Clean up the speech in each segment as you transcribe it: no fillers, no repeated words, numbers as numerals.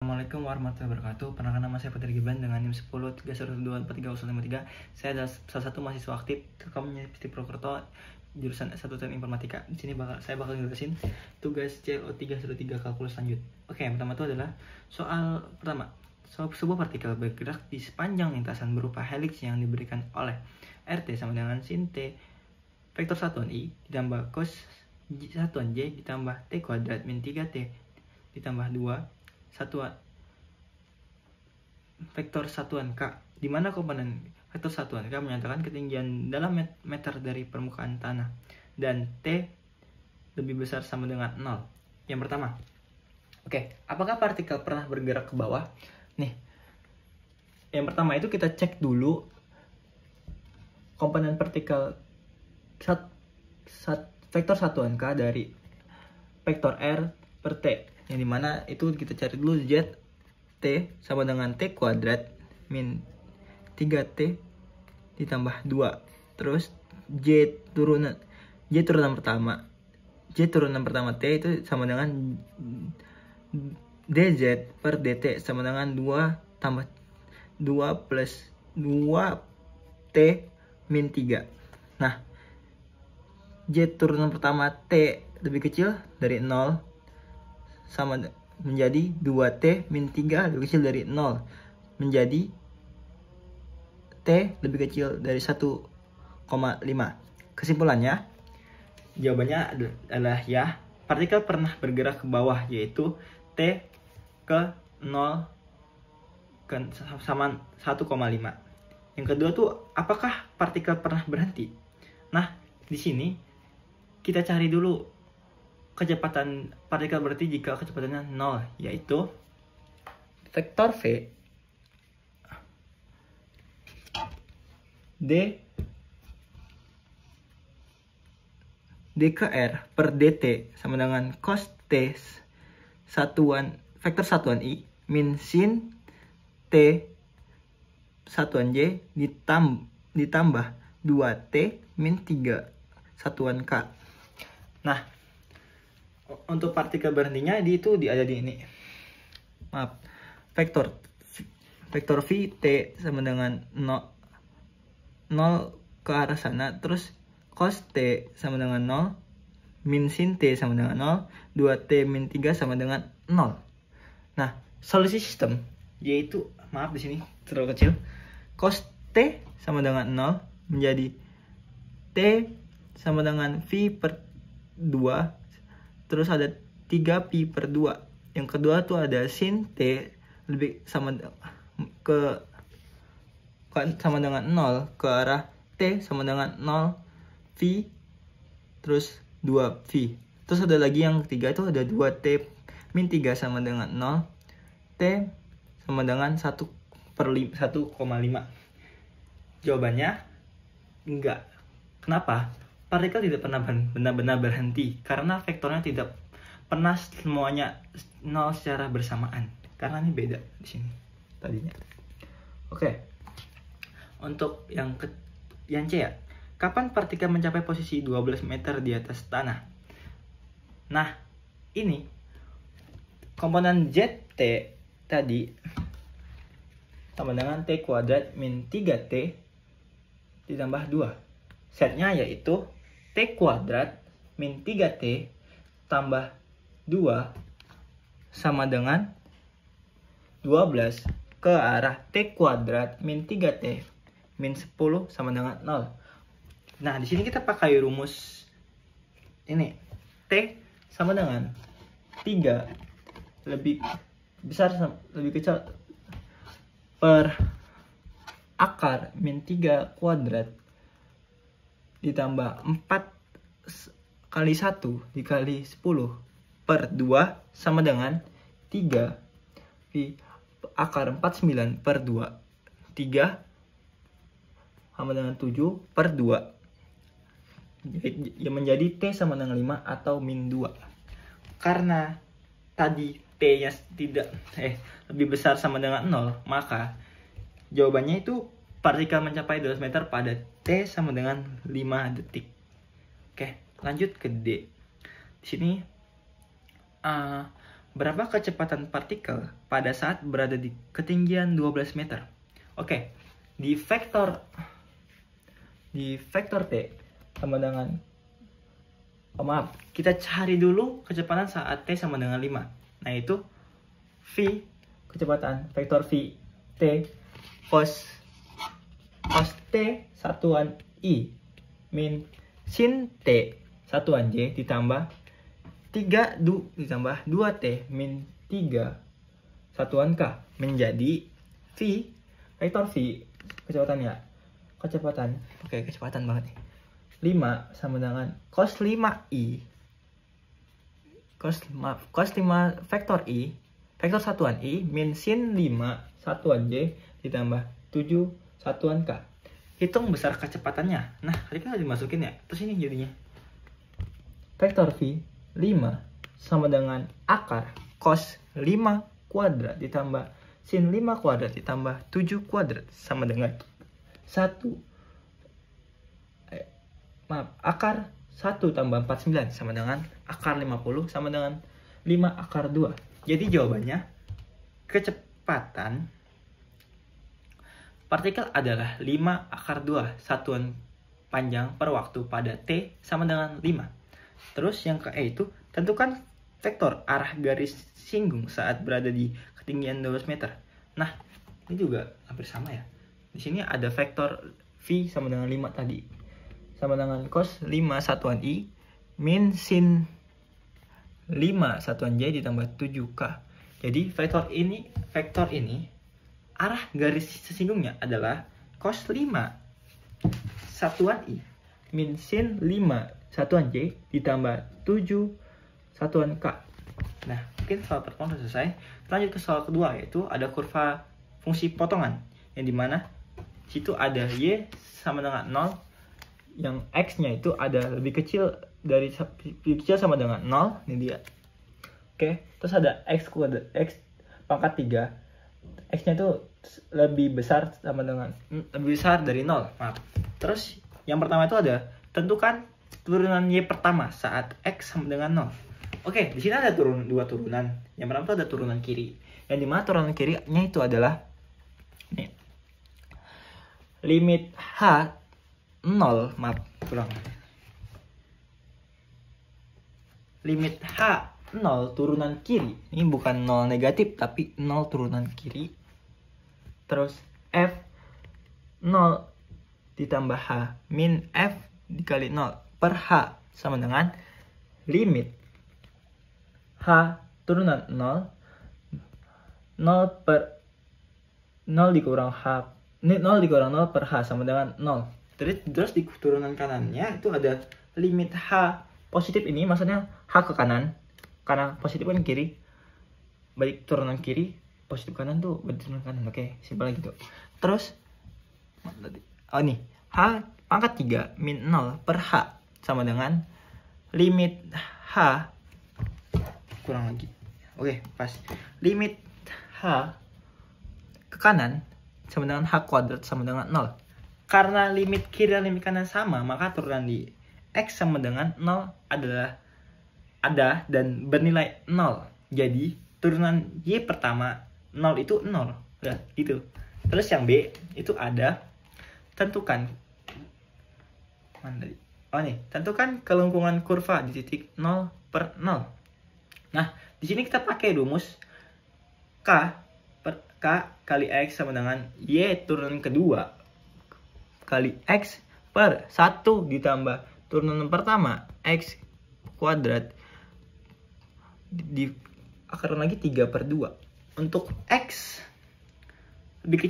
Assalamualaikum warahmatullahi wabarakatuh. Perkenalkan, nama saya Fatir Gibran dengan NIM 1031243053. Saya adalah salah satu mahasiswa aktif Telkom Universiti Purwokerto jurusan S1 Teknik Informatika. Di sini saya bakal ngejelasin tugas CO303 kalkulus lanjut. Oke, yang pertama itu adalah soal pertama. Sebuah partikel bergerak di sepanjang lintasan berupa helix yang diberikan oleh RT sama dengan sin T vektor satuan I ditambah cos satuan J ditambah T kuadrat min 3T ditambah 2 satuan vektor satuan K, di mana komponen vektor satuan K menyatakan ketinggian dalam meter dari permukaan tanah dan T lebih besar sama dengan 0. Yang pertama, oke, apakah partikel pernah bergerak ke bawah? Nih, yang pertama itu kita cek dulu komponen partikel vektor satuan K dari vektor R per T, yang dimana itu kita cari dulu Z T sama dengan T kuadrat min 3T ditambah 2. Terus J turunan pertama T itu sama dengan DZ per DT sama dengan 2 tambah 2 plus 2T min 3. Nah, J turunan pertama T lebih kecil dari 0 sama menjadi 2T min 3 lebih kecil dari 0 menjadi T lebih kecil dari 1,5. Kesimpulannya, jawabannya adalah ya, partikel pernah bergerak ke bawah, yaitu T ke 0 sama 1,5. Yang kedua tuh, apakah partikel pernah berhenti? Nah, di sini kita cari dulu kecepatan partikel berhenti jika kecepatannya 0, yaitu vektor V d ke R per dt sama dengan cos T vektor satuan I min sin T satuan J ditambah 2T min 3 satuan K. Nah, untuk partikel berhentinya ada di ini. Maaf. Vektor V T sama dengan 0 ke arah sana, terus cos T sama dengan 0, min sin T sama dengan 0, 2T min 3 sama dengan 0. Nah, solusi sistem yaitu, maaf di sini terlalu kecil. Cos T sama dengan 0 menjadi T sama dengan V per 2. Terus ada 3pi per 2. Yang kedua tuh ada sin T lebih sama dengan 0 ke arah T sama dengan 0 V terus 2V. Terus ada lagi yang ketiga itu ada 2T min 3 sama dengan 0, T sama dengan 1,5. Jawabannya enggak. Kenapa? Partikel tidak pernah benar-benar berhenti karena vektornya tidak pernah semuanya 0 secara bersamaan. Karena ini beda di sini tadinya. Oke. Untuk yang C ya. Kapan partikel mencapai posisi 12 meter di atas tanah? Nah, ini komponen ZT tadi sama dengan T kuadrat min 3T ditambah 2. Setnya yaitu T kuadrat min 3T tambah 2 sama dengan 12 ke arah T kuadrat min 3T min 10 sama dengan 0. Nah, di sini kita pakai rumus ini. T sama dengan 3 lebih kecil per akar min 3 kuadrat ditambah 4 kali 1 dikali 10 per 2 sama dengan 3 di akar 49 per 2. 3 sama dengan 7 per 2. Yang menjadi T sama dengan 5 atau min 2. Karena tadi T-nya lebih besar sama dengan 0, maka jawabannya itu partikel mencapai 12 meter pada T sama dengan 5 detik. Oke, lanjut ke D. Di sini berapa kecepatan partikel pada saat berada di ketinggian 12 meter? Oke, di vektor T sama dengan kita cari dulu kecepatan saat T sama dengan 5. Nah, itu V, kecepatan vektor V T cos T satuan I min sin T satuan J ditambah 2T min 3 satuan K menjadi V, vektor V kecepatan banget nih, 5 sama dengan cos 5I cos 5 vektor I vektor satuan I min sin 5 satuan J ditambah 7 satuan K. Hitung besar kecepatannya. Nah, tadi kan udah dimasukin ya. Terus ini jadinya vektor V 5 sama dengan akar cos 5 kuadrat ditambah sin 5 kuadrat ditambah 7 kuadrat sama dengan akar 1 tambah 49 sama dengan akar 50 sama dengan 5 akar 2. Jadi jawabannya kecepatan partikel adalah 5 akar 2 satuan panjang per waktu pada T sama dengan 5. Terus yang ke E itu, tentukan vektor arah garis singgung saat berada di ketinggian 12 meter. Nah, ini juga hampir sama ya. Di sini ada vektor V sama dengan 5 tadi. Sama dengan cos 5 satuan I min sin 5 satuan J ditambah 7K. Jadi vektor ini arah garis sesinggungnya adalah cos 5 satuan I min sin 5 satuan J ditambah 7 satuan K. Nah, mungkin soal pertama sudah selesai. Lanjut ke soal kedua, yaitu ada kurva fungsi potongan yang dimana situ ada Y sama dengan 0, yang X-nya itu ada lebih kecil sama dengan 0, ini dia. Oke, terus ada X pangkat 3, X-nya itu lebih besar dari 0. Terus yang pertama itu ada tentukan turunan Y pertama saat X sama dengan 0. Oke, di sini ada dua turunan. Yang pertama itu ada turunan kiri. Yang dimana turunan kirinya itu adalah nih, limit H 0, limit H 0 turunan kiri. Ini bukan 0 negatif tapi 0 turunan kiri. Terus F 0 ditambah H min F dikali 0 per H sama dengan limit H turunan 0 per 0 dikurang 0 per H sama dengan 0. Terus di turunan kanannya itu ada limit H positif, ini maksudnya H ke kanan, karena positif kan kiri, balik turunan kiri, positif kanan tuh balik turunan kanan. Oke, simpel gitu. Terus nih H pangkat 3 min 0 per H sama dengan limit H kurang lagi. Oke, pas. Limit H ke kanan sama dengan H kuadrat sama dengan 0. Karena limit kiri dan limit kanan sama, maka turunan di X sama dengan 0 ada dan bernilai 0. Jadi turunan Y pertama 0 itu 0. Udah gitu. Terus yang B itu ada tentukan tentukan kelengkungan kurva di titik 0 per 0. Nah, di sini kita pakai rumus K kali X sama dengan Y turunan kedua kali X per 1 ditambah turunan pertama X kuadrat di akaran lagi 3 per 2. Untuk X lebih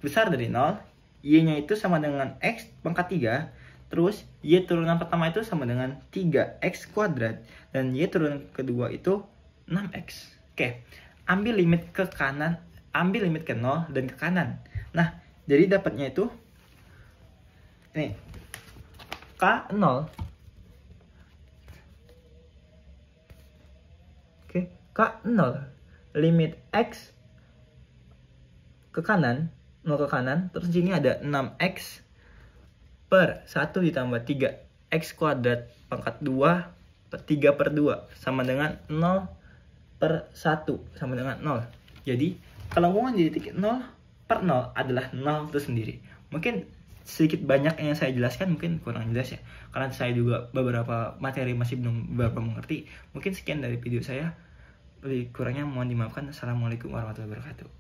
besar dari 0, Y-nya itu sama dengan X pangkat 3, terus Y turunan pertama itu sama dengan 3X kuadrat, dan Y turunan kedua itu 6X. Oke, ambil limit ke 0 dan ke kanan. Nah, jadi dapatnya itu nih K0 K0 limit X ke kanan, 0 ke kanan, terus sini ada 6X per 1 ditambah 3X kuadrat pangkat 2 3 per 2 sama dengan 0 per 1 sama dengan 0. Jadi kalau hubungan dari titik 0 per 0 adalah 0 itu sendiri. Mungkin sedikit banyak yang saya jelaskan mungkin kurang jelas ya, karena saya juga beberapa materi masih belum beberapa mengerti. Mungkin sekian dari video saya, lebih kurangnya mohon dimaafkan. Assalamualaikum warahmatullahi wabarakatuh.